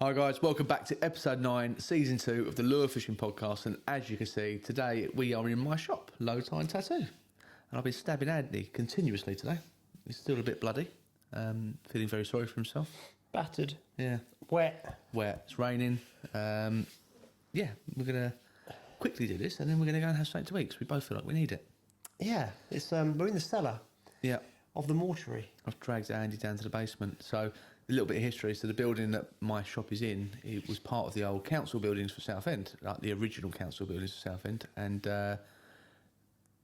Hi guys, welcome back to episode 9, season 2 of the Lure Fishing Podcast. And as you can see, today we are in my shop, Low Tide Tattoo. And I've been stabbing Andy continuously today. He's still a bit bloody, feeling very sorry for himself. Battered. Yeah. Wet. It's raining. Yeah, we're going to quickly do this and then we're going to go and have something to eat because we both feel like we need it. Yeah, it's we're in the cellar of the mortuary. I've dragged Andy down to the basement. So a little bit of history. So the building that my shop is in, it was part of the old council buildings for Southend, like the original council buildings for Southend. And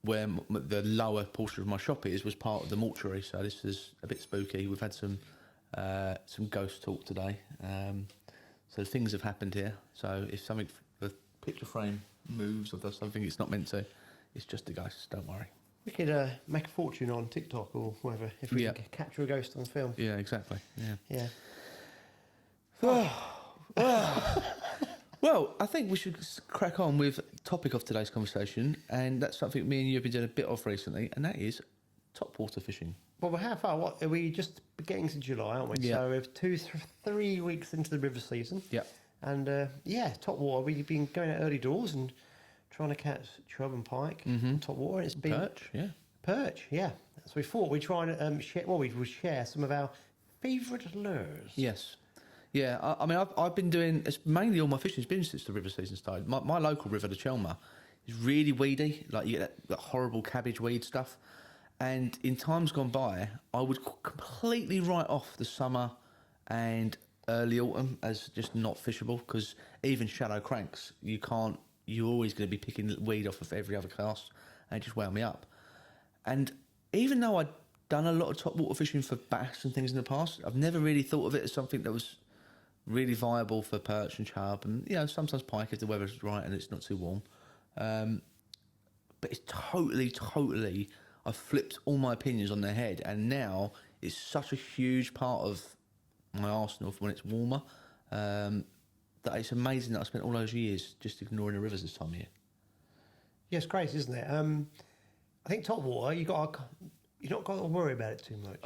where the lower portion of my shop was part of the mortuary. So this is a bit spooky. We've had some ghost talk today. So things have happened here. So if something, the picture frame moves or does something it's not meant to, it's just a ghost, don't worry. We could make a fortune on TikTok or whatever if we could capture a ghost on film. Yeah, exactly. Yeah. Well, I think we should crack on with the topic of today's conversation, and that's something me and you have been doing a bit of recently, and that is topwater fishing. Well, how far? What are we just getting to July, aren't we? Yeah. So we're 3 weeks into the river season. Yeah. And topwater. We've been going out early doors and trying to catch chub and pike, topwater. It's been perch. Yeah. So we thought we'd try and share. Well, we would share some of our favourite lures. Yes. Yeah, I mean, I've been doing, it's mainly all my fishing's been since the river season started. My local river, the Chelmer, is really weedy. Like, you get that horrible cabbage weed stuff. And in times gone by, I would completely write off the summer and early autumn as just not fishable, because even shallow cranks, you're always going to be picking weed off of every other cast, and it just wound me up. And even though I'd done a lot of topwater fishing for bass and things in the past, I've never really thought of it as something that was really viable for perch and chub, and sometimes pike if the weather's right and it's not too warm. But it's totally I've flipped all my opinions on their head, and now it's such a huge part of my arsenal for when it's warmer, that it's amazing that I spent all those years just ignoring the rivers this time of year. Yeah, it's crazy, isn't it? I think topwater, you've not got to worry about it too much.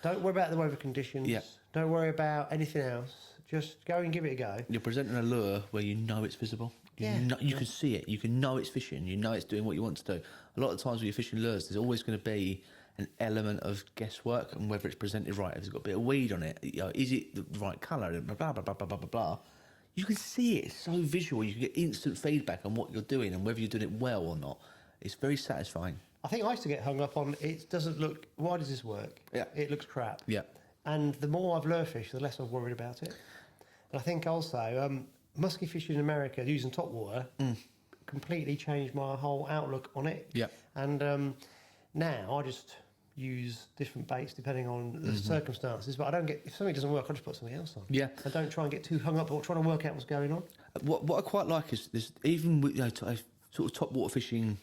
Don't worry about the weather conditions. Yeah. Don't worry about anything else. Just go and give it a go. You're presenting a lure where you know it's visible. You can see it. You can know it's fishing. You know it's doing what you want to do. A lot of times when you're fishing lures, there's always going to be an element of guesswork and whether it's presented right. If it's got a bit of weed on it, is it the right colour? Blah, blah, blah, blah, blah, blah, blah. You can see it. It's so visual. You can get instant feedback on what you're doing and whether you're doing it well or not. It's very satisfying. I think I used to get hung up on, it doesn't look, why does this work? Yeah. It looks crap. Yeah. And the more I've lure fished, the less I've worried about it. And I think also, musky fishing in America using topwater completely changed my whole outlook on it. Yeah. And now I just use different baits depending on the circumstances, but I don't get, if something doesn't work, I just put something else on. Yeah. I don't try and get too hung up or trying to work out what's going on. What I quite like is this, even with sort of topwater fishing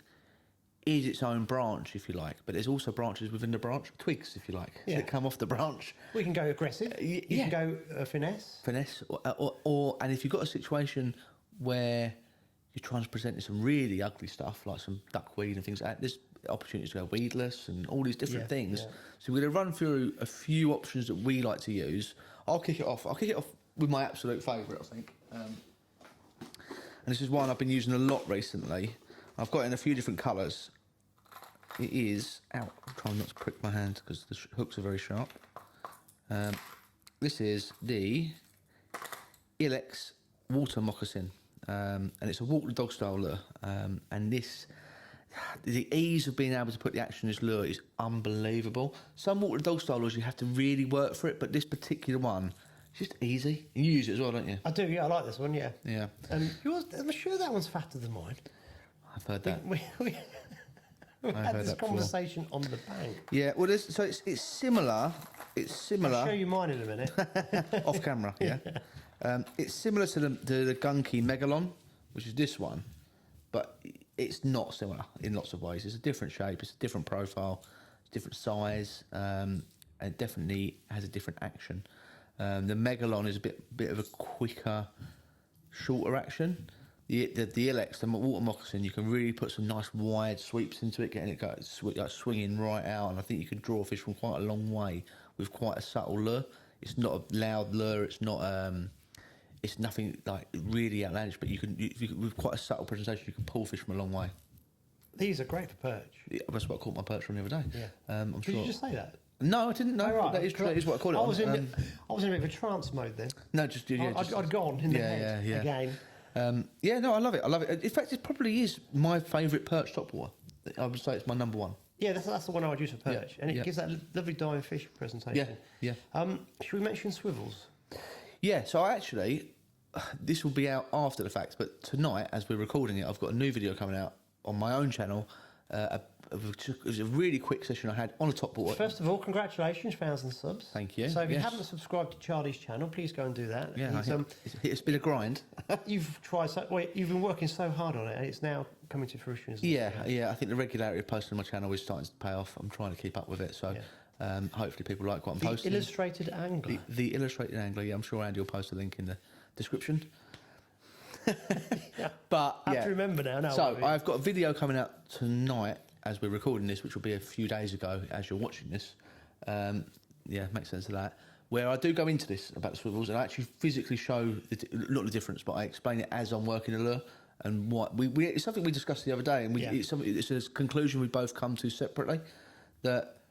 is its own branch, if you like, but there's also branches within the branch, twigs, if you like, that come off the branch. We can go aggressive. You can go finesse. And if you've got a situation where you're trying to present some really ugly stuff, like some duckweed and things like that, there's opportunities to go weedless and all these different things. Yeah. So we're going to run through a few options that we like to use. I'll kick it off with my absolute favourite, I think. And this is one I've been using a lot recently. I've got it in a few different colours. It is... Ow, I'm trying not to prick my hand because the hooks are very sharp. This is the Ilex Water Moccasin. And it's a water dog style lure. And this... The ease of being able to put the action in this lure is unbelievable. Some water dog style lures, you have to really work for it, but this particular one, it's just easy. You use it as well, don't you? I do, yeah. I like this one, yeah. Yeah. I'm sure that one's fatter than mine. I've heard that. We had this conversation on the bank. Yeah, well, it's similar. It's similar. I'll show you mine in a minute. Off camera, yeah. It's similar to the Gunky Megalon, which is this one, but it's not similar in lots of ways. It's a different shape, it's a different profile, it's a different size, and it definitely has a different action. The Megalon is a bit of a quicker, shorter action. The Ilex, the water moccasin, you can really put some nice wide sweeps into it, getting it swinging right out, and I think you can draw fish from quite a long way with quite a subtle lure. It's not a loud lure. It's not. It's nothing like really outlandish. But with quite a subtle presentation, you can pull fish from a long way. These are great for perch. Yeah, that's what I caught my perch from the other day. Yeah. I'm Did sure. you just say that? No, I didn't know. Oh, right. That is what I call it. I was in a bit of a trance mode then. No, just I'd gone in the head again. Yeah, no, I love it. I love it. In fact, it probably is my favourite perch topwater. I would say it's my number one. Yeah, that's the one I would use for perch, and it gives that lovely diving fish presentation. Yeah. Should we mention swivels? Yeah. So this will be out after the fact, but tonight, as we're recording it, I've got a new video coming out on my own channel. It was a really quick session I had on a topwater. First of all, congratulations, 1,000 subs. Thank you. So if you haven't subscribed to Charlie's channel, please go and do that. Yeah, it's been a grind. You've been working so hard on it, and it's now coming to fruition. Isn't it? Yeah. I think the regularity of posting on my channel is starting to pay off. I'm trying to keep up with it, so hopefully people like what I'm posting. The illustrated angler. The illustrated angler. Yeah, I'm sure Andy will post a link in the description. But I have to remember now. So I've got a video coming out tonight as we're recording this, which will be a few days ago as you're watching this. Makes sense of that. Where I do go into this about the swivels and I actually physically show not the difference, but I explain it as I'm working the lure and what it's something we discussed the other day, and it's a conclusion we both come to separately. That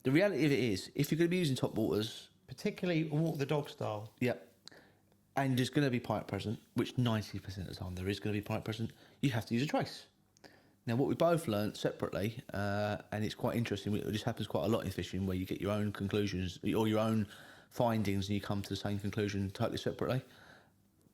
the reality of it is, if you're going to be using topwaters, particularly walk the dog style, and there's going to be pike present, which 90% of the time there is going to be pike present, you have to use a trace. Now, what we both learnt separately, and it's quite interesting, this happens quite a lot in fishing, where you get your own conclusions or your own findings and you come to the same conclusion totally separately.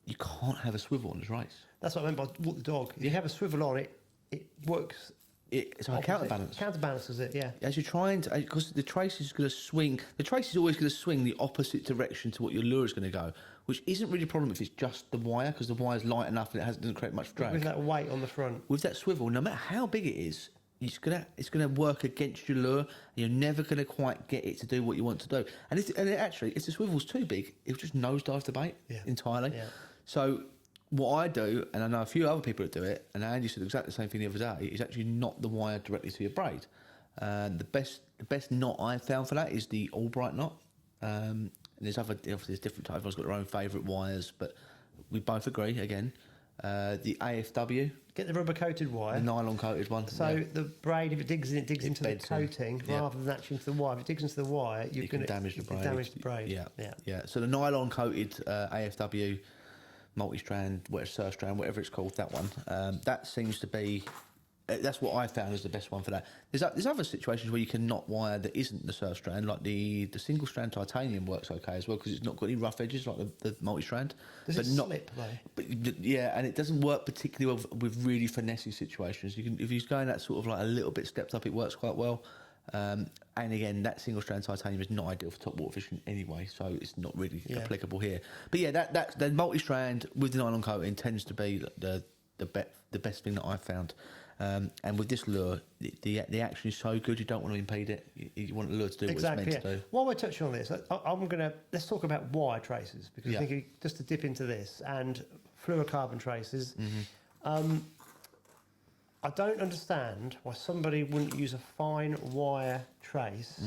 You can't have a swivel on the trace. That's what I meant by walk the dog. If you have a swivel on it, it works. It's like a counterbalance. Counterbalances it, yeah. As you're trying to, because the trace is going to swing, the trace is always going to swing the opposite direction to what your lure is going to go, which isn't really a problem if it's just the wire, because the wire's light enough and it doesn't create much drag. With that weight on the front. With that swivel, no matter how big it is, it's gonna work against your lure, and you're never going to quite get it to do what you want to do. And if the swivel's too big, it'll just nosedive the bait entirely. Yeah. So what I do, and I know a few other people that do it, and Andy said exactly the same thing the other day, is actually knot the wire directly to your braid. The best knot I've found for that is the Albright knot. And there's different types. Everyone's got their own favourite wires, but we both agree again. The AFW. Get the rubber coated wire. The nylon coated one. So the braid, if it digs in, it digs into the coating rather than actually into the wire. If it digs into the wire, you can damage the braid. Damage the braid. Yeah. So the nylon coated AFW multi-strand, surf strand, whatever it's called, that one. That seems to be. That's what I found is the best one for that. There's other situations where you can knot wire that isn't the surf strand, like the single strand titanium works okay as well because it's not got any rough edges like the multi strand. Does it slip though? But and it doesn't work particularly well with really finessey situations. If you're going that sort of like a little bit stepped up, it works quite well. And again, that single strand titanium is not ideal for topwater fishing anyway, so it's not really applicable here. But that's the multi strand with the nylon coating tends to be the best thing that I've found. And with this lure, the action is so good, you don't want to impede it. You want the lure to do what it's meant to do. While we're touching on this, let's talk about wire traces, because I think just to dip into this and fluorocarbon traces. I don't understand why somebody wouldn't use a fine wire trace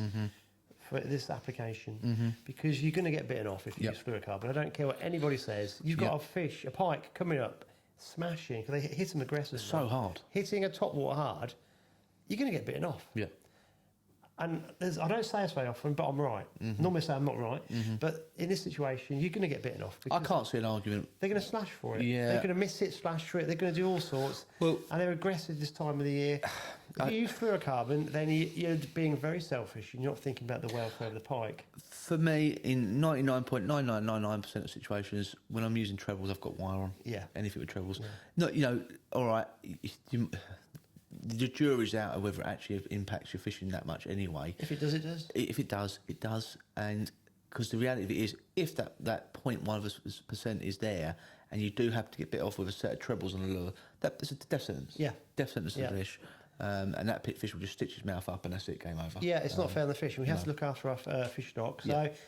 for this application, because you're going to get bitten off if you use fluorocarbon. I don't care what anybody says. You've got a pike coming up, smashing, because they hit them aggressively. So hard. Hitting a topwater hard, you're going to get bitten off. Yeah. And I don't say this very often, but I'm right. Normally I say I'm not right, but in this situation, you're going to get bitten off. I can't see an argument. They're going to slash for it. Yeah. They're going to miss it, slash for it. They're going to do all sorts. Well, and they're aggressive this time of the year. If you use fluorocarbon, then you're being very selfish. You're not thinking about the welfare of the pike. For me, in 99.9999% of situations, when I'm using trebles, I've got wire on. Yeah. Anything with trebles. Yeah. No, all right. The jury's out of whether it actually impacts your fishing that much anyway. If it does, it does. If it does, it does. And because the reality of it is, if that 0.1% is there, and you do have to get bit off with a set of trebles on the lure, that's a death sentence. Yeah. Death sentence to the fish. And that pit fish will just stitch his mouth up and that's it, game over. Yeah, it's not fair on the fish. We have to look after our fish stock. So if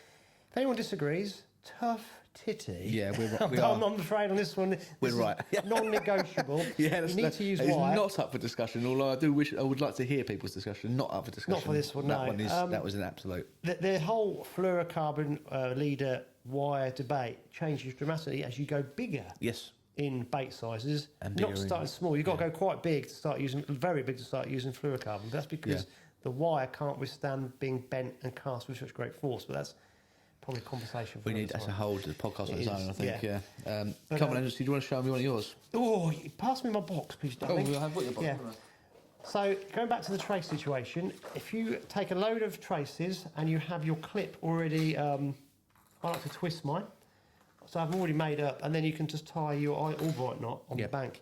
anyone disagrees, tough titty. Yeah, I'm afraid on this one. We're right. Non-negotiable. Yeah, you need to use it's wire. not up for discussion. Although I would like to hear people's discussion. Not up for discussion. Not for this one. That no. one is that was an absolute. The whole fluorocarbon leader wire debate changes dramatically as you go bigger. Yes. In bait sizes, And not starting small. You've got to go quite big to start using, very big to start using fluorocarbon. That's because the wire can't withstand being bent and cast with such great force. But that's probably a conversation for That's a whole podcast on its own, I think. Yeah. But, come on, Andrew, do you want to show me one of yours? Oh, pass me my box, please, darling. I've got your box. Yeah. So going back to the trace situation, if you take a load of traces and you have your clip already, I like to twist mine. So I've already made up, and then you can just tie your Albright knot on the bank.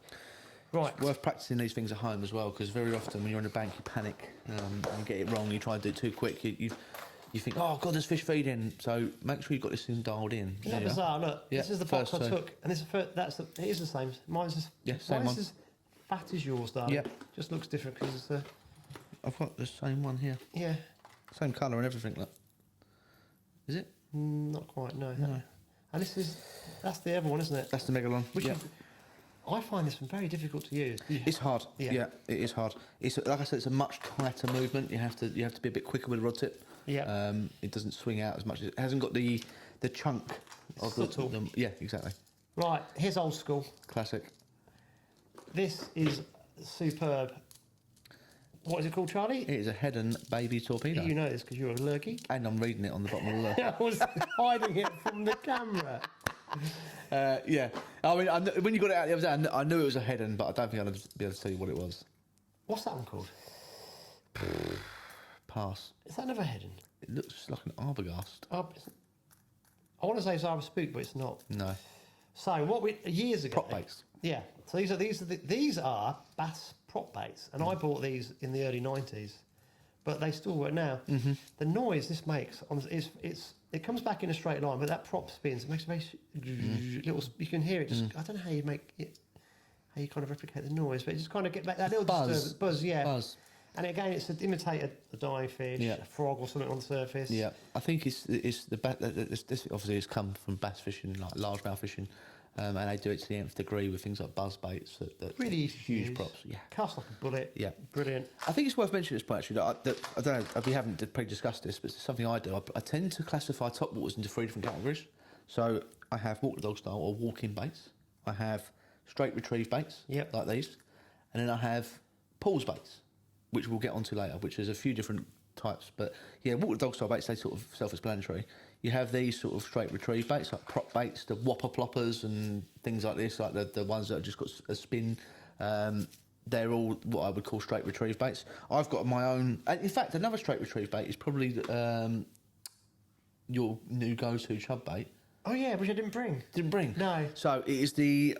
Right. It's worth practicing these things at home as well, because very often when you're on the bank, you panic and you get it wrong. You try and do it too quick. You think, oh God, there's fish feeding. So make sure you've got this thing dialed in. Isn't that bizarre? Look, this is the box I took, and this is it is the same. Mine's as fat as yours, darling. Yeah. Just looks different because it's I've got the same one here. Yeah. Same colour and everything. Look. Is it? Not quite. No. And that's the other one, isn't it? That's the Megalon. I find this one very difficult to use. It's hard. Yeah, it is hard. It's like I said, it's a much tighter movement. You have to be a bit quicker with the rod tip. Yeah. It doesn't swing out as much. It hasn't got the chunk of the. Yeah, exactly. Right. Here's old school. Classic. This is superb. What is it called, Charlie? It is a Head-on baby torpedo. You know this because you're allergic. And I'm reading it on the bottom of the I was hiding it from the camera. yeah. I mean, when you got it out the other day, I knew it was a Head-on, but I don't think I'd be able to tell you what it was. What's that one called? Pass. Is that another Head-on? It looks like an arbogast. I want to say it's Arbor Spook, but it's not. No. So years ago? Prop baits. Yeah. So these are bass prop baits, and I bought these in the early 90s, but they still work now. Mm-hmm. The noise this makes it comes back in a straight line, but that prop spins. It makes a very little. You can hear it. Just I don't know how you make it, how you kind of replicate the noise, but it just kind of get back that little buzz. Yeah. Buzz. And again, it's to imitate a dying fish, a frog or something on the surface. Yeah, I think this obviously has come from bass fishing, like largemouth fishing, and they do it to the nth degree with things like buzz baits that really huge props. Yeah, cast like a bullet. Yeah, brilliant. I think it's worth mentioning at this point actually that I don't know if we haven't pre-discussed this, but it's something I do. I tend to classify top waters into 3 different categories. So I have walk the dog style or walk-in baits. I have straight retrieve baits, like these, and then I have pause baits, which we'll get onto later, which is a few different types. But yeah, walk the dog style baits, they sort of self-explanatory. You have these sort of straight retrieve baits, like prop baits, the whopper ploppers and things like this, like the ones that have just got a spin. They're all what I would call straight retrieve baits. I've got my own. In fact, another straight retrieve bait is probably your new go-to chub bait. Oh yeah, which I didn't bring. Didn't bring? No. So it is the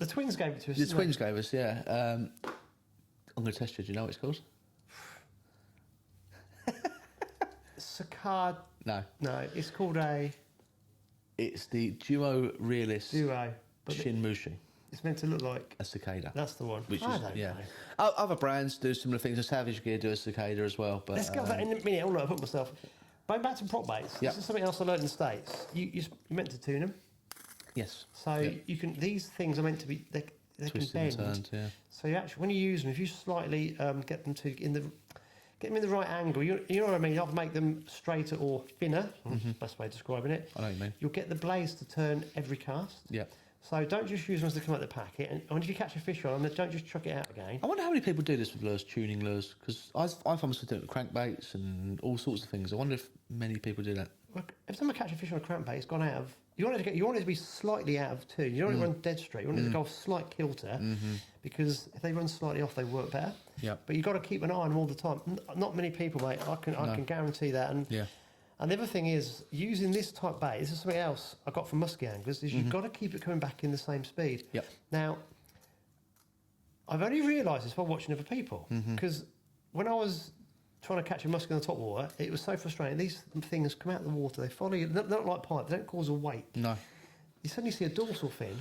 twins gave it to us. The twins gave us, yeah. I'm going to test you. Do you know what it's called? Cicad. No, it's called It's the Duo Realist Shin Mushi. It's meant to look like a cicada. That's the one. Which is other brands do similar things. The Savage Gear do a cicada as well. But let's get that in a minute. Hold on, I put myself. Going back to prop baits. This is something else I learned in the States. You meant to tune them. Yes. So you can. These things are meant to be. They can bend. And turned, So you actually, when you use them, if you slightly get them in the right angle, you know what I mean? I'll make them straighter or thinner. That's the best way of describing it. I know what you mean. You'll get the blades to turn every cast. Yeah. So don't just use them as they come out of the packet. And if you catch a fish on them, don't just chuck it out again. I wonder how many people do this with lures, tuning lures, because I find myself doing it with crankbaits and all sorts of things. I wonder if many people do that. Well, if someone catches a fish on a crankbait, it's gone out of. You want it to be slightly out of tune. You don't want it to run dead straight. You want it to go off slight kilter, because if they run slightly off, they work better. Yeah. But you've got to keep an eye on them all the time. Not many people, mate. I can guarantee that. And and the other thing is, using this type bait, this is something else I got from musky anglers, is you've got to keep it coming back in the same speed. Yep. Now, I've only realised this while watching other people, because when I was trying to catch a musky on the top water, it was so frustrating. These things come out of the water, they follow you, they're not like pipe, they don't cause a weight. No. You suddenly see a dorsal fin,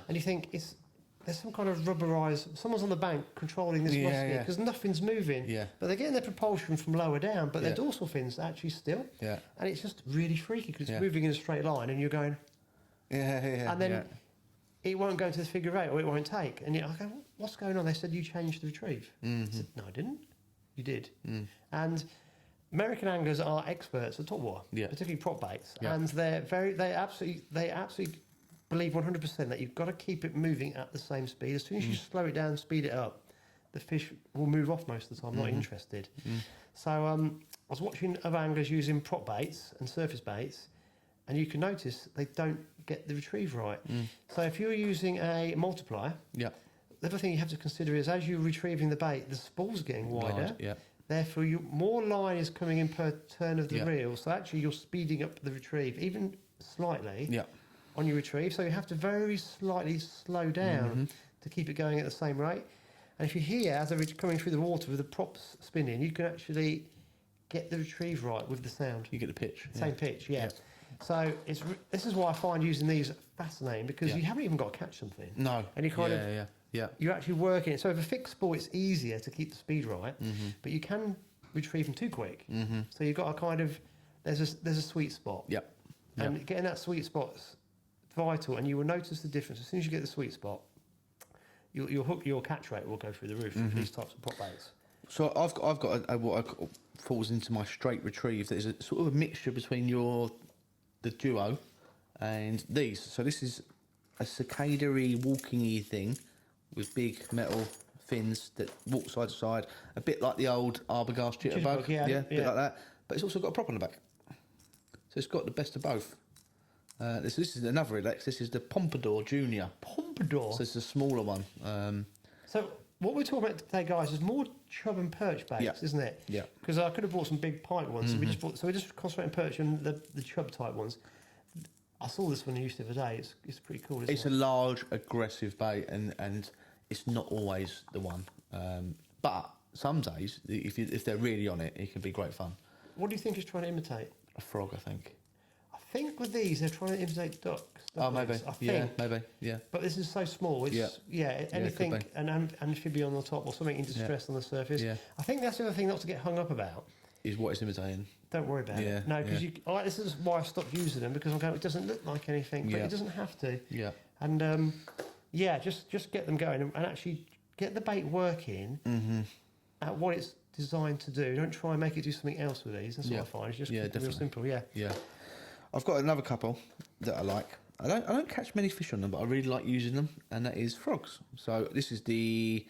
and you think there's some kind of rubberised. Someone's on the bank controlling this musky because nothing's moving. Yeah. But they're getting their propulsion from lower down, but their dorsal fin's actually still. Yeah. And it's just really freaky because it's Yeah. moving in a straight line, and you're going, and then it won't go to the figure eight, or it won't take. And I go, what's going on? They said you changed the retrieve. I said, no, I didn't. You did. And American anglers are experts at topwater, particularly prop baits, and they absolutely believe 100% that you've got to keep it moving at the same speed. As soon as you slow it down, speed it up, the fish will move off most of the time. Not interested. So I was watching other anglers using prop baits and surface baits, and you can notice they don't get the retrieve right. So if you're using a multiplier, the other thing you have to consider is as you're retrieving the bait, the spool's getting wider. Therefore, more line is coming in per turn of the reel. So actually, you're speeding up the retrieve, even slightly, on your retrieve. So you have to very slightly slow down to keep it going at the same rate. And if you hear, as they're coming through the water with the props spinning, you can actually get the retrieve right with the sound. You get the pitch. Same pitch, So this is why I find using these fascinating, because you haven't even got to catch something. No. And you kind of... You're actually working it. So with a fixed spool, it's easier to keep the speed right, but you can retrieve them too quick. So you've got a kind of... There's a sweet spot. And getting that sweet spot's vital, and you will notice the difference. As soon as you get the sweet spot, your catch rate will go through the roof with these types of prop baits. So I've got what I call, falls into my straight retrieve. There's a sort of a mixture between the duo and these. So this is a cicada-y, walking-y thing with big metal fins that walk side to side, a bit like the old Arbogast jitterbug, a bit like that. But it's also got a prop on the back, so it's got the best of both. This is another Elex. This is the Pompadour Junior. Pompadour. So it's a smaller one. So what we're talking about today, guys, is more chub and perch baits, isn't it? Yeah. Because I could have bought some big pike ones. So we just concentrate on perch and the chub type ones. I saw this one used the other day. It's pretty cool. It's a large, aggressive bait, and it's not always the one. But some days, if they're really on it, it can be great fun. What do you think it's trying to imitate? A frog, I think. I think with these, they're trying to imitate ducks. Oh, maybe. I think. Maybe. Yeah. But this is so small. It's, anything, an amphibian on the top or something in distress on the surface. Yeah. I think that's the other thing not to get hung up about. Is what it's imitating. Don't worry about it. No, because this is why I stopped using them, because I'm going, it doesn't look like anything, but it doesn't have to. Yeah. And just get them going and actually get the bait working at what it's designed to do. Don't try and make it do something else with these. That's what I find. It's just real simple. Yeah. I've got another couple that I like. I don't catch many fish on them, but I really like using them, and that is frogs. So this is the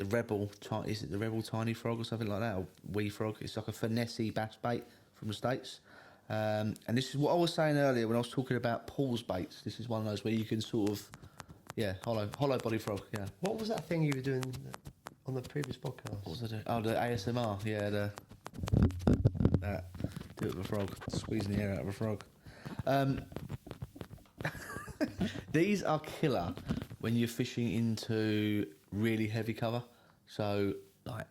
Rebel. Is it the Rebel Tiny Frog or something like that? Or wee frog? It's like a finesse bass bait from the States. And this is what I was saying earlier when I was talking about Paul's baits. This is one of those where you can sort of, hollow body frog. Yeah. What was that thing you were doing on the previous podcast? What was I doing? Oh, the ASMR. Yeah, that. Do it with a frog. Squeezing the air out of a frog. These are killer when you're fishing into really heavy cover. So, like,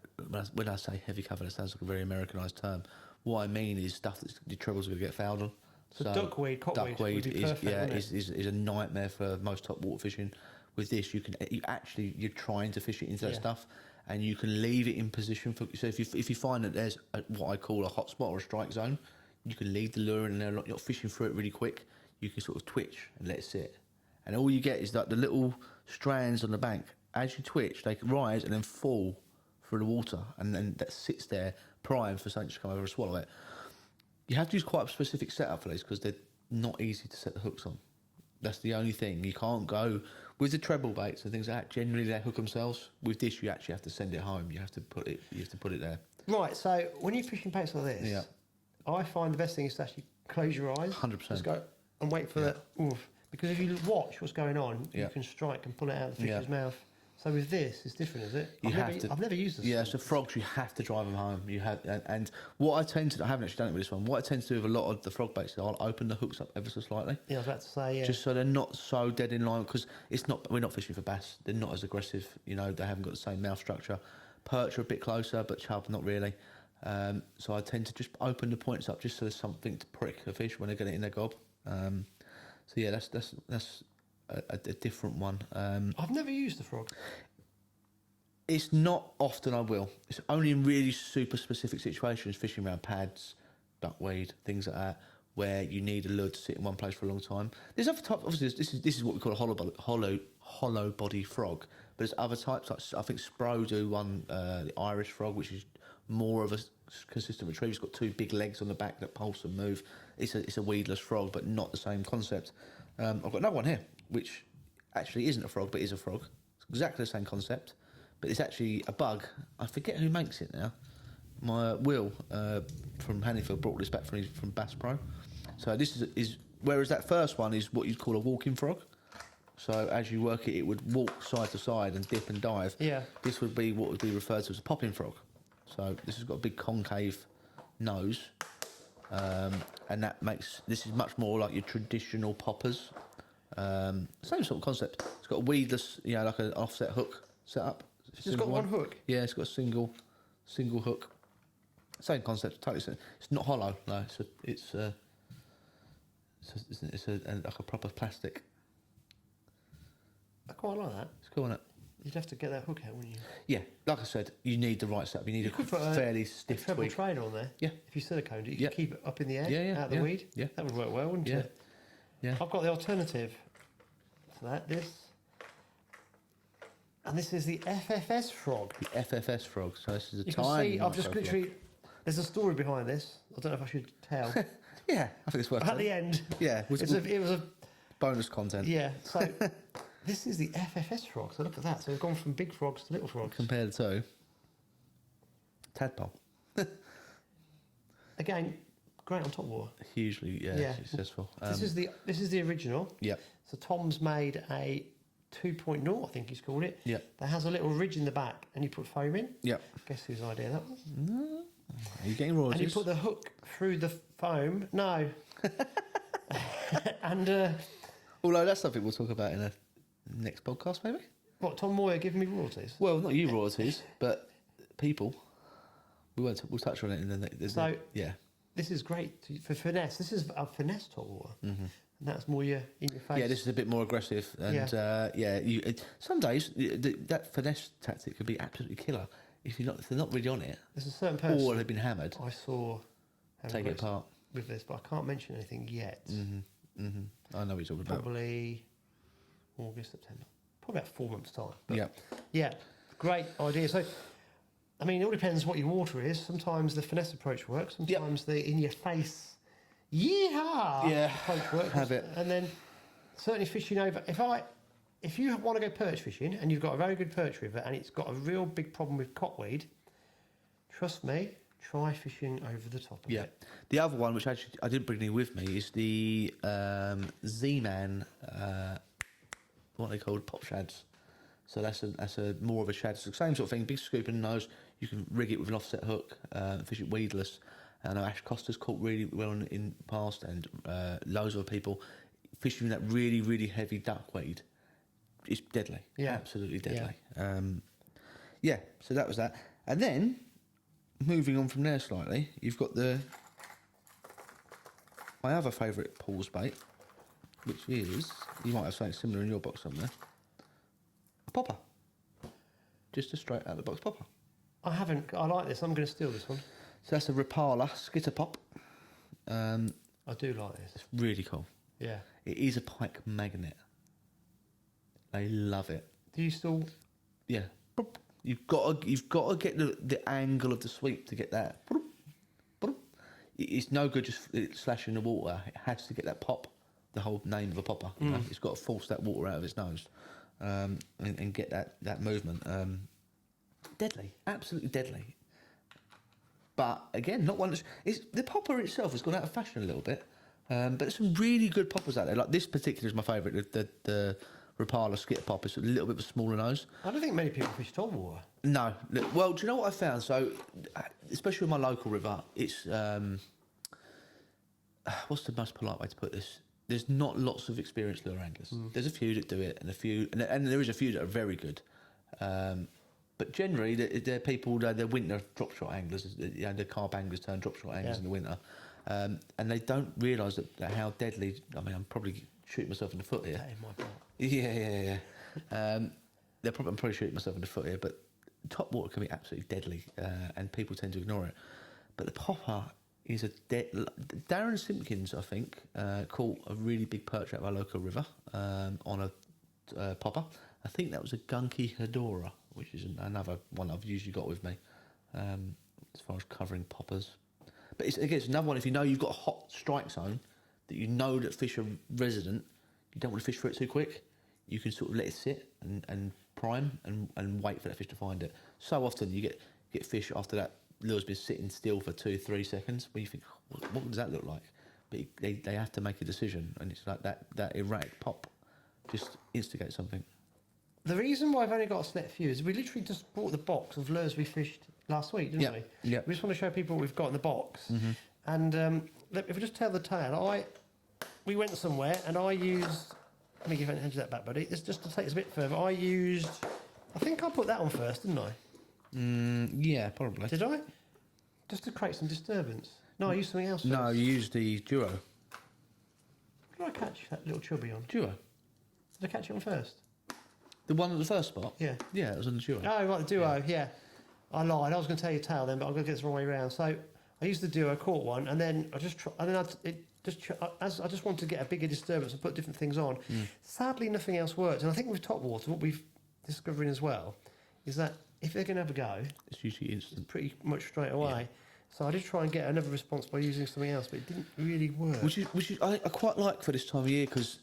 when I say heavy cover, it sounds like a very Americanised term. What I mean is stuff that your trebles are going to get fouled on. So duckweed, cotweed would be perfect, is a nightmare for most top water fishing. With this, you're trying to fish it into that stuff, and you can leave it in position for. So if you find that there's what I call a hot spot or a strike zone, you can leave the lure in there. You're not fishing through it really quick. You can sort of twitch and let it sit, and all you get is like the little strands on the bank. As you twitch, they can rise and then fall through the water, and then that sits there primed for something to come over and swallow it. You have to use quite a specific setup for these because they're not easy to set the hooks on. That's the only thing. You can't go with the treble baits and things like that. Generally, they hook themselves. With this, you actually have to send it home. You have to put it there. Right. So when you're fishing baits like this, I find the best thing is to actually close your eyes. 100%. Just go and wait for that. Because if you watch what's going on, you can strike and pull it out of the fish's mouth. So with this, it's different, is it? I've never used this. Yeah, so frogs, you have to drive them home. You have, and what I tend to do, I haven't actually done it with this one. What I tend to do with a lot of the frog baits is I'll open the hooks up ever so slightly. Yeah, I was about to say, just so they're not so dead in line, because we're not fishing for bass. They're not as aggressive. They haven't got the same mouth structure. Perch are a bit closer, but chub not really. So I tend to just open the points up just so there's something to prick a fish when they get it in their gob. So yeah, that's a different one. I've never used the frog. It's not often I will. It's only in really super specific situations, fishing around pads, duckweed, things like that, where you need a lure to sit in one place for a long time. There's other types. Obviously, this is what we call a hollow body frog. But there's other types. Like I think Spro do one, the Irish frog, which is more of a consistent retrieve. It's got two big legs on the back that pulse and move. It's a weedless frog, but not the same concept. I've got another one here, which actually isn't a frog, but is a frog. It's exactly the same concept, but it's actually a bug. I forget who makes it now. My Will from Hanningfield brought this back from Bass Pro. So this is whereas that first one is what you'd call a walking frog. So as you work it, it would walk side to side and dip and dive. Yeah. This would be what would be referred to as a popping frog. So this has got a big concave nose, and that makes this is much more like your traditional poppers. Same sort of concept. It's got a weedless, like an offset hook set up. It's just got one hook. Yeah, it's got a single hook. Same concept, totally same. It's not hollow. No, it's like a proper plastic. I quite like that. It's cool, isn't it? You'd have to get that hook out, wouldn't you? Yeah, like I said, you need the right setup. You need a fairly stiff treble twig. trainer on there. Yeah. If you siliconed it, you could keep it up in the air, out of the weed. Yeah. That would work well, wouldn't it? Yeah. I've got the alternative to that. And this is the FFS frog. The FFS frog. So this is a You can tiny. see, I've just micro literally. There's a story behind this. I don't know if I should tell. Yeah, I think it's worth. At the end. Yeah, it was a bonus content. Yeah. So this is the FFS frog. So look at that. So we've gone from big frogs to little frogs. Compared to tadpole. Again, great on top water. Hugely, successful. This is the original. Yeah. So Tom's made a 2.0, I think he's called it. Yeah. That has a little ridge in the back, and you put foam in. Yeah. Guess whose idea that was? No. Are you getting royalties? And you put the hook through the foam. No. And although that's something we'll talk about in a next podcast, maybe. what? Tom Moyer giving me royalties? Well, not you royalties, but people. We'll touch on it in the next. So yeah. This is great for finesse. This is a finesse top water, and that's more in your face. Yeah, this is a bit more aggressive, and some days that finesse tactic could be absolutely killer if they're not really on it. There's a certain person or they've been hammered. I saw take it apart with this, but I can't mention anything yet. I know what you're talking about. Probably August, September, probably about 4 months' time. But yeah, great idea. So, I mean, it all depends what your water is. Sometimes the finesse approach works. Sometimes the in-your-face, approach works. Have it. And then certainly fishing over. If you want to go perch fishing and you've got a very good perch river and it's got a real big problem with cotweed, trust me, try fishing over the top of it. The other one, which actually I didn't bring any with me, is the Z-Man, what they called pop shads. So that's a more of a shad. It's the same sort of thing, big scoop in the nose. You can rig it with an offset hook, fish it weedless. I know Ash Costa's caught really well in the past, and loads of people fishing that really, really heavy duckweed. It's deadly. Yeah. Absolutely deadly. So that was that. And then, moving on from there slightly, you've got my other favourite pools bait, which is, you might have something similar in your box somewhere, a popper. Just a straight out of the box popper. I haven't. I like this. I'm going to steal this one. So that's a Rapala skitter pop. I do like this. It's really cool. Yeah. It is a pike magnet. They love it. Do you still? Yeah. You've got to get the angle of the sweep to get that. It's no good just slashing the water. It has to get that pop. The whole name of a popper. You know? It's got to force that water out of its nose, and get that movement. Deadly, absolutely deadly. But again, not one. The popper itself has gone out of fashion a little bit. But there's some really good poppers out there. Like this particular is my favourite. The Rapala skitter pop. It's a little bit of a smaller nose. I don't think many people fish top water. No. Well, do you know what I found? So, especially with my local river, it's what's the most polite way to put this? There's not lots of experienced lure anglers. There's a few that do it, and there is a few that are very good. But generally, they're people. They're winter drop shot anglers. The carp anglers turn drop shot anglers in the winter, and they don't realise that how deadly. I mean, I'm probably shooting myself in the foot here. That in my part. Yeah. I'm probably shooting myself in the foot here, but top water can be absolutely deadly, and people tend to ignore it. But the popper is Darren Simpkins, I think, caught a really big perch out of our local river on a popper. I think that was a gunky hedora, which is another one I've usually got with me as far as covering poppers. But it's another one, if you know you've got a hot strike zone, that you know that fish are resident, you don't want to fish for it too quick, you can sort of let it sit and prime and wait for that fish to find it. So often you get fish after that lure's been sitting still for 2-3 seconds, where you think, what does that look like? But they have to make a decision, and it's like that erratic pop just instigates something. The reason why I've only got a select few is we literally just bought the box of lures we fished last week, didn't we? Yeah. We just want to show people what we've got in the box. Mm-hmm. And if we just tell the tale, we went somewhere and I used... Let me give hand you that back, buddy. It's just to take this a bit further. I think I put that on first, didn't I? Yeah, probably. Did I? Just to create some disturbance. No, I used something else first. No, you used the duo. What did I catch that little chubby on? Duo. Did I catch it on first? The one at the first spot? Yeah. Yeah, it was on the duo. Oh, right, the duo, yeah. I lied. I was going to tell you tail then, but I'm going to get this the wrong way around. So I used the duo, caught one, and then I just wanted to get a bigger disturbance and put different things on. Sadly, nothing else worked. And I think with topwater, what we've discovering as well is that if they're going to have a go, it's usually instant. It's pretty much straight away. Yeah. So I did try and get another response by using something else, but it didn't really work. Which is I quite like for this time of year, because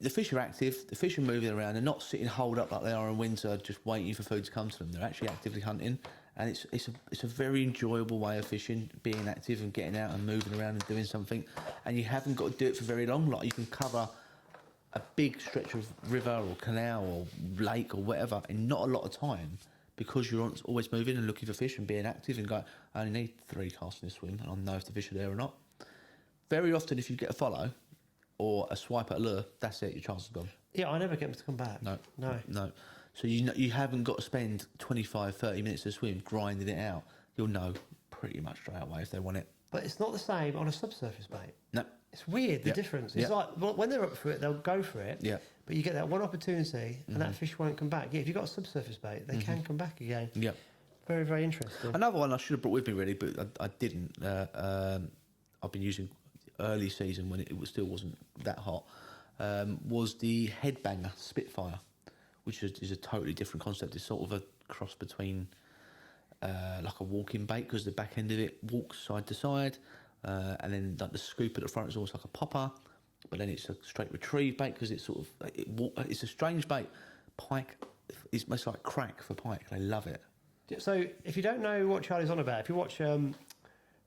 the fish are active, the fish are moving around, they're not sitting holed up like they are in winter, just waiting for food to come to them. They're actually actively hunting, and it's a very enjoyable way of fishing, being active and getting out and moving around and doing something. And you haven't got to do it for very long. Like, you can cover a big stretch of river or canal or lake or whatever in not a lot of time, because you're always moving and looking for fish and being active and going, I only need 3 casts in this swim and I'll know if the fish are there or not. Very often, if you get a follow or a swipe at a lure, that's it, your chance is gone. Yeah, I never get them to come back. No. So you haven't got to spend 25, 30 minutes of swim grinding it out. You'll know pretty much straight away if they want it. But it's not the same on a subsurface bait. No. It's weird, the difference. It's like, when they're up for it, they'll go for it. Yeah. But you get that one opportunity and that fish won't come back. Yeah, if you've got a subsurface bait, they can come back again. Yeah. Very, very interesting. Another one I should have brought with me, really, but I didn't. I've been using early season when it still wasn't that hot, was the headbanger Spitfire, which is a totally different concept. It's sort of a cross between like a walking bait, because the back end of it walks side to side, and then like the scoop at the front is almost like a popper, but then it's a straight retrieve bait, because it's sort of it's a strange bait. Pike is most like crack for pike. They love it. So if you don't know what Charlie's on about, if you watch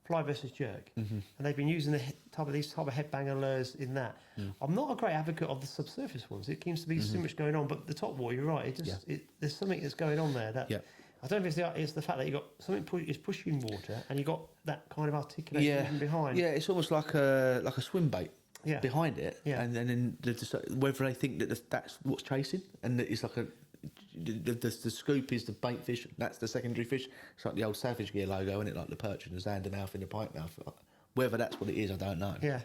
Fly versus Jerk, and they've been using these type of headbanger lures in that. I'm not a great advocate of the subsurface ones. It seems to be so much going on, but the top water, you're right. There's something that's going on there. That I don't know if it's the fact that you got something is pushing water, and you got that kind of articulation behind. Yeah, it's almost like a swim bait. Yeah. Behind it, and then whether they think that that's what's chasing, and that it's like the scoop is the bait fish, that's the secondary fish. It's like the old Savage Gear logo, isn't it? Like the perch and the zander mouth in the pike mouth. Whether that's what it is, I don't know. Yeah.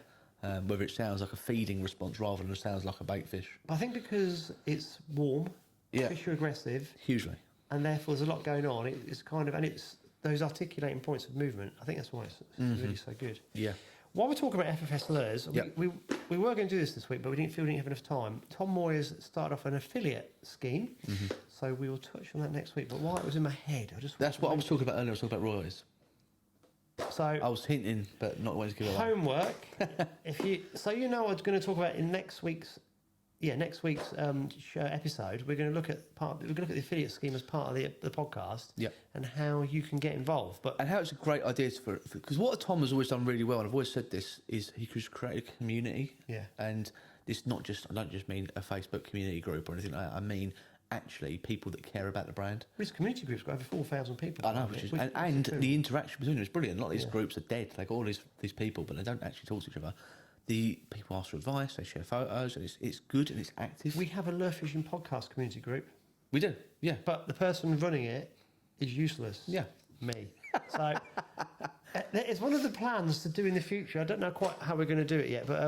Whether it sounds like a feeding response rather than it sounds like a bait fish. I think because it's warm, fish are aggressive. Hugely. And therefore there's a lot going on. It's kind of, and it's those articulating points of movement. I think that's why it's really so good. Yeah. While we're talking about FFS lures, we were going to do this week, but we didn't feel we didn't have enough time. Tom Moyers started off an affiliate scheme, so we will touch on that next week. But while it was in my head, that's what I was talking about earlier. I was talking about royalties. So I was hinting, but not wanting to give it away. Homework. I was going to talk about in next week's episode. We're going to look at the affiliate scheme as part of the podcast, and how you can get involved. And how it's a great idea because what Tom has always done really well, and I've always said this, is he could create a community. Yeah. And it's not just, I don't just mean a Facebook community group or anything like that. I mean actually people that care about the brand. This community group's got over 4,000 people. I know, and the interaction between them is brilliant. A lot of these groups are dead. They've got all these people, but they don't actually talk to each other. The people ask for advice, they share photos, and it's good and it's active. We have a lure fishing podcast community group. We do, yeah. But the person running it is useless. Yeah. Me. So it's one of the plans to do in the future. I don't know quite how we're going to do it yet, but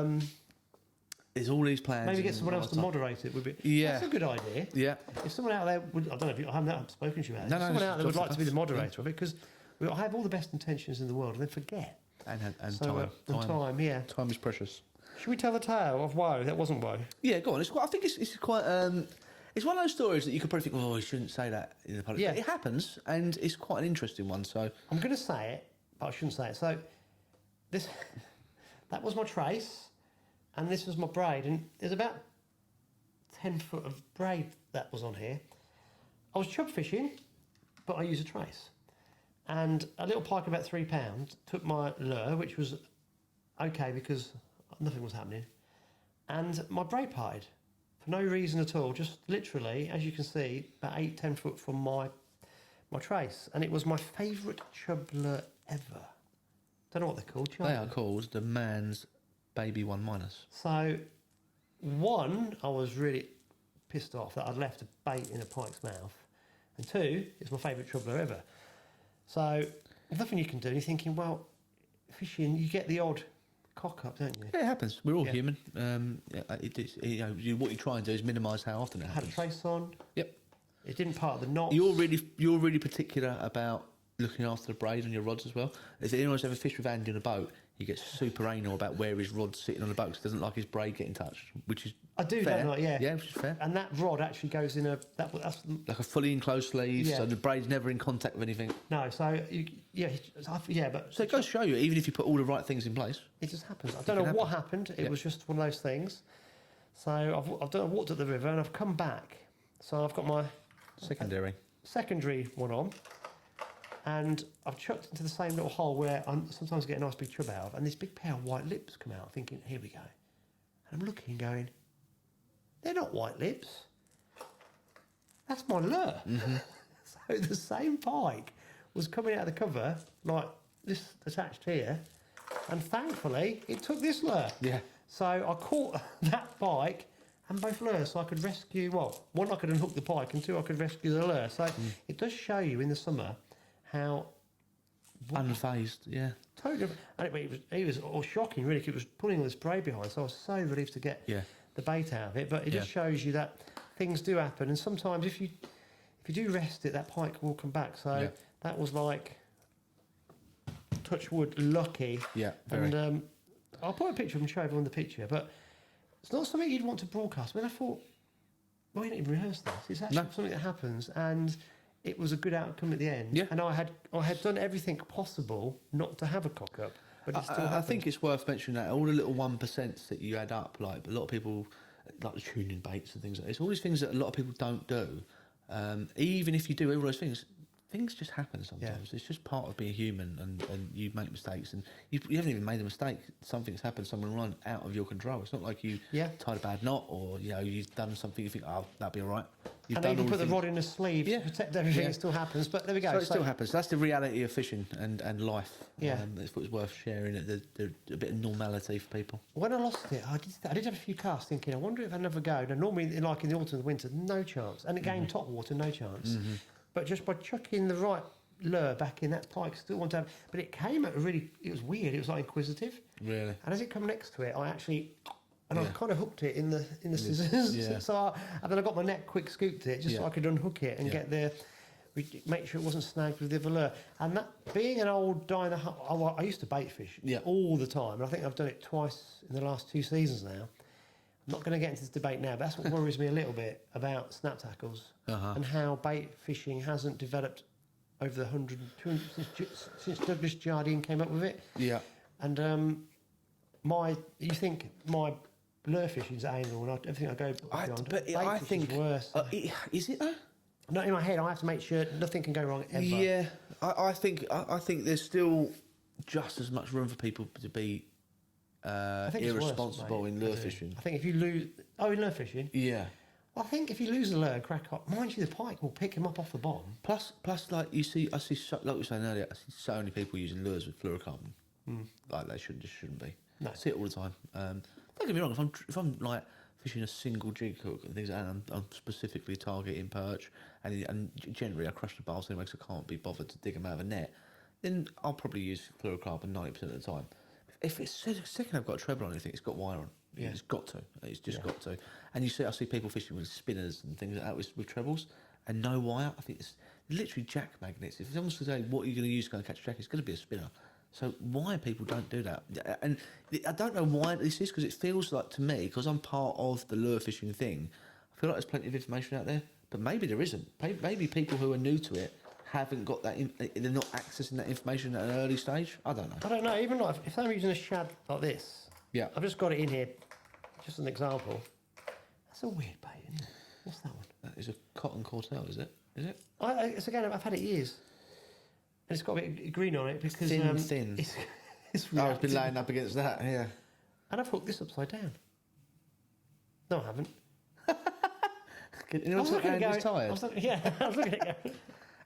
there's all these plans. Maybe get someone else to moderate it. Would be. Yeah. That's a good idea. Yeah. If someone out there would, I don't know if I haven't spoken to you about it. If someone out there would like to be the moderator of it, because I have all the best intentions in the world and then forget. And So, time. and time, yeah. Time is precious. Should we tell the tale of woe? That wasn't woe. Yeah, go on. I think it's quite. It's one of those stories that you could probably think, oh, you shouldn't say that in the public. Yeah. But it happens, and it's quite an interesting one. So I'm going to say it, but I shouldn't say it. So, that was my trace, and this was my braid, and there's about 10 foot of braid that was on here. I was chub fishing, but I used a trace. And a little pike about £3 took my lure, which was okay because nothing was happening. And my braid parted for no reason at all, just literally, as you can see, about 8-10 foot from my trace. And it was my favourite chub lure ever. Don't know what they're called. they are called the man's baby 1-. So, one, I was really pissed off that I'd left a bait in a pike's mouth. And two, it's my favourite chub lure ever. So, there's nothing you can do. You're thinking, well, fishing, you get the odd cock up, don't you? Yeah, it happens. We're all Yeah. human. What you try and do is minimise how often it Had a happens. trace on. Yep. It didn't part the knot. You're really particular about looking after the braid on your rods as well. If anyone's ever fished with Andy in a boat, he gets super anal about where his rod's sitting on the boat because he doesn't like his braid getting touched, which is I do, fair. don't I? Yeah. Yeah, which is fair. And that rod actually goes in that's Like a fully enclosed sleeve, Yeah. so the braid's never in contact with anything. no. So but So it goes to show you, even if you put all the right things in place. it just happens. I don't can know what happened. It Yeah. was just one of those things. So I walked up the river and I've come back. So I've got my secondary one on, and I've chucked into the same little hole where I sometimes get a nice big chub out of, and this big pair of white lips come out, thinking, here we go. And I'm looking, going, they're not white lips. That's my lure. Mm-hmm. So the same pike was coming out of the cover, like this attached here, and thankfully it took this lure. Yeah. So I caught that pike and both lures, so I could rescue, well, one, I could unhook the pike, and two, I could rescue the lure. So it does show you in the summer how Unfazed, yeah. totally different. And it was all shocking, really, 'cause it was pulling all this braid behind, so I was so relieved to get the bait out of it. But it just shows you that things do happen, and sometimes if you do rest it, that pike will come back. So that was like, touch wood, lucky. Yeah, very. And I'll put a picture of him, show everyone the picture, but it's not something you'd want to broadcast. I mean, I thought, well, you didn't even rehearse this. It's actually something that happens, and it was a good outcome at the end. Yeah. And I had done everything possible not to have a cock up, but it still happened. I think it's worth mentioning that all the little 1% that you add up, like a lot of people, like the tuning baits and things like this, all these things that a lot of people don't do. Even if you do all those things just happen sometimes. It's just part of being human, and you make mistakes, and you haven't even made a mistake. Something's happened, something wrong, out of your control. It's not like you tied a bad knot, or you've done something you think, oh, that'll be all right. And they even put the rod in the sleeve to protect everything. It still happens, but there we go. So it still happens. That's the reality of fishing and life. Yeah. That's what's worth sharing. A bit of normality for people. When I lost it, I did have a few casts thinking, I wonder if I'd never go. Now, normally, like in the autumn and winter, no chance. And again, top water, no chance. But just by chucking the right lure back in, that pike still wanted to have. But it came at it was weird. It was like inquisitive. Really? And as it come next to it, I kind of hooked it in the scissors. Yeah. And then I got my net quick scooped it just so I could unhook it and make sure it wasn't snagged with the other lure. And that being an old diner, I used to bait fish all the time, and I think I've done it twice in the last 2 seasons now. I'm not going to get into this debate now, but that's what worries me a little bit about snap tackles and how bait fishing hasn't developed over the 100, 200 since Douglas Jardine came up with it. Yeah. And you think my lure fishing's anal and everything I go beyond. But I think worse. Is it though? Not in my head. I have to make sure nothing can go wrong ever. Yeah, I think there's still just as much room for people to be irresponsible in lure fishing. I think if you lose... Oh, in lure fishing? Yeah. Well, I think if you lose a lure and crack up, mind you, the pike will pick him up off the bottom. Plus, like I see, like we were saying earlier, I see so many people using lures with fluorocarbon. Like they shouldn't be. No. I see it all the time. Don't get me wrong. If I'm like fishing a single jig hook and things like that, and I'm specifically targeting perch, and generally I crush the bars anyway because I can't be bothered to dig them out of a net, then I'll probably use fluorocarbon 90% of the time. If it's second I've got a treble on anything, it's got wire on. Yeah. It's got to. It's just got to. And I see people fishing with spinners and things like that with trebles and no wire. I think it's literally jack magnets. If someone's to say what are you going to use to catch a jack, it's going to be a spinner. So why people don't do that? And I don't know why this is, because it feels like to me, because I'm part of the lure fishing thing, I feel like there's plenty of information out there, but maybe there isn't. Maybe people who are new to it haven't got that, they're not accessing that information at an early stage. I don't know. I don't know. Even like if I'm using a shad like this, Yeah. I've just got it in here, just an example. That's a weird bait, isn't it? What's that one? That is a cotton cortel, is it? Is it? It's again, I've had it years. And it's got a bit of green on it because... Thin. It's I've been laying up against that, yeah. And I've hooked this upside down. No, I haven't. You know what Andy's tired? I was looking at it.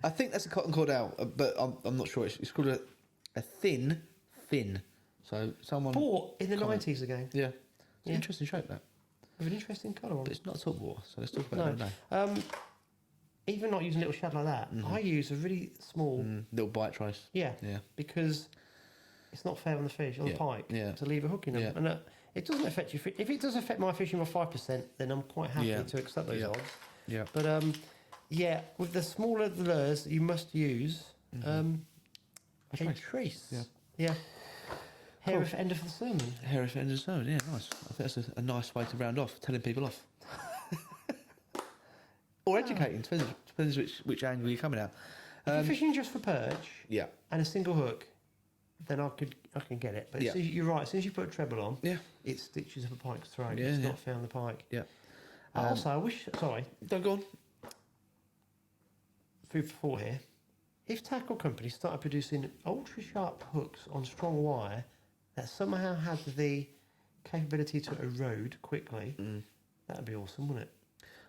I think that's a cotton cordell, but I'm not sure. It's called a thin fin. So someone... Bought in the 90s again. Yeah. It's an interesting shape, that. With an interesting colour on. But it's not topwater, so let's talk about that No. Even not using a little shad like that, I use a really small... little bite trace. Yeah. Yeah. Because it's not fair on the fish, on the pike, to leave a hook in them. Yeah. And it doesn't affect you. If it does affect my fishing by 5%, then I'm quite happy to accept those odds. Yeah. But with the smaller the lures, you must use a trace. Yeah. Hair end of the sermon. Hair end of the sermon, yeah, nice. I think that's a nice way to round off, telling people off. Or educating, depends which angle you're coming at. If you're fishing just for perch Yeah. and a single hook, then I can get it. But as soon as you're right, as soon as you put a treble on, it stitches up a pike's throat. It's not found the pike. Yeah. Also, I wish... Sorry. Don't go on. Food for thought here. If tackle companies started producing ultra-sharp hooks on strong wire that somehow had the capability to erode quickly, that would be awesome, wouldn't it?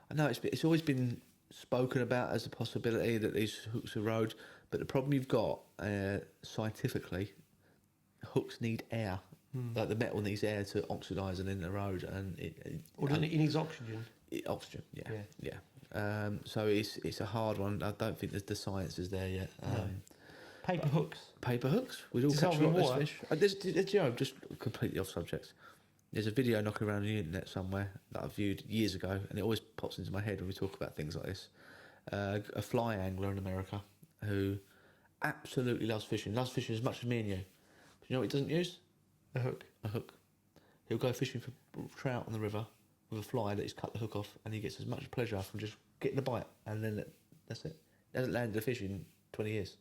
I know it's always been spoken about as a possibility that these hooks erode, but the problem you've got scientifically, hooks need air. Like the metal needs air to oxidise and then erode, and it needs oxygen. Oxygen, yeah. So it's a hard one. I don't think the science is there yet. Paper hooks. Paper hooks. We'd all catch a lot less fish. There's just completely off subject. There's a video knocking around the internet somewhere that I viewed years ago, and it always pops into my head when we talk about things like this. A fly angler in America who absolutely loves fishing as much as me and you. But you know what he doesn't use? A hook. A hook. He'll go fishing for trout on the river with a fly that he's cut the hook off, and he gets as much pleasure from just getting the bite, and then that's it. He hasn't landed a fish in 20 years.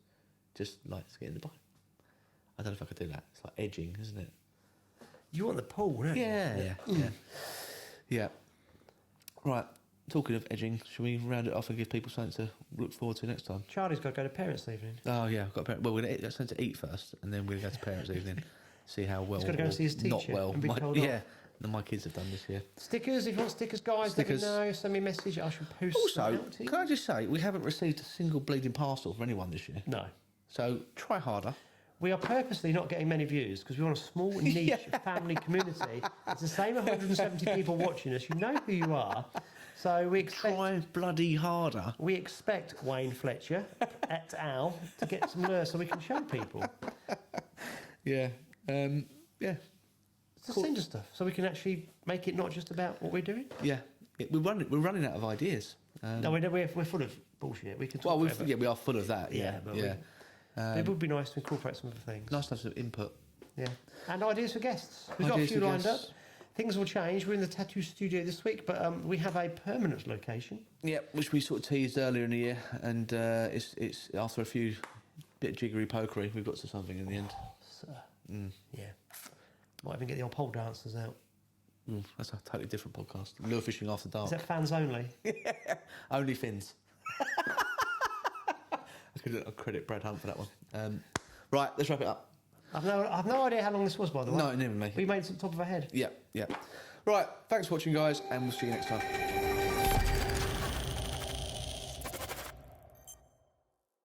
Just likes getting the bite. I don't know if I could do that. It's like edging, isn't it? You want the pull, don't you? Yeah. Right. Talking of edging, shall we round it off and give people something to look forward to next time? Charlie's got to go to parents' evening. Oh yeah, I've got well, we're going to something to eat first, and then we're going to go to parents' evening. See how well. He's got to go and see his teacher. Not well. And be told off. My kids have done this year. Stickers, if you want stickers, guys, let me know. Send me a message. I shall post Also, them out to you. can I just say, we haven't received a single bleeding parcel from anyone this year. No. So try harder. We are purposely not getting many views because we want a small niche family community. It's the same 170 people watching us. You know who you are. So we expect... Try bloody harder. We expect Wayne Fletcher et al. To get some lures so we can show people. Yeah. So send us stuff so we can actually make it not just about what we're doing. Yeah. We're running out of ideas. No, we're full of bullshit. We can talk we are full of that. Yeah. It would be nice to incorporate some of the things. Nice to have some input. Yeah. And ideas for guests. We've got a few lined up. Things will change. We're in the tattoo studio this week, but we have a permanent location. Yeah, which we sort of teased earlier in the year, and it's after a few bit of jiggery pokery, we've got to something in the end. Yeah. Might even get the old pole dancers out. That's a totally different podcast. Lure fishing after dark. Is that fans only? Only fins. I'll credit Brad Hunt for that one. Right, let's wrap it up. I've no idea how long this was, by the way. No, never me. We made it to the top of our head. Yeah. Right, thanks for watching, guys, and we'll see you next time.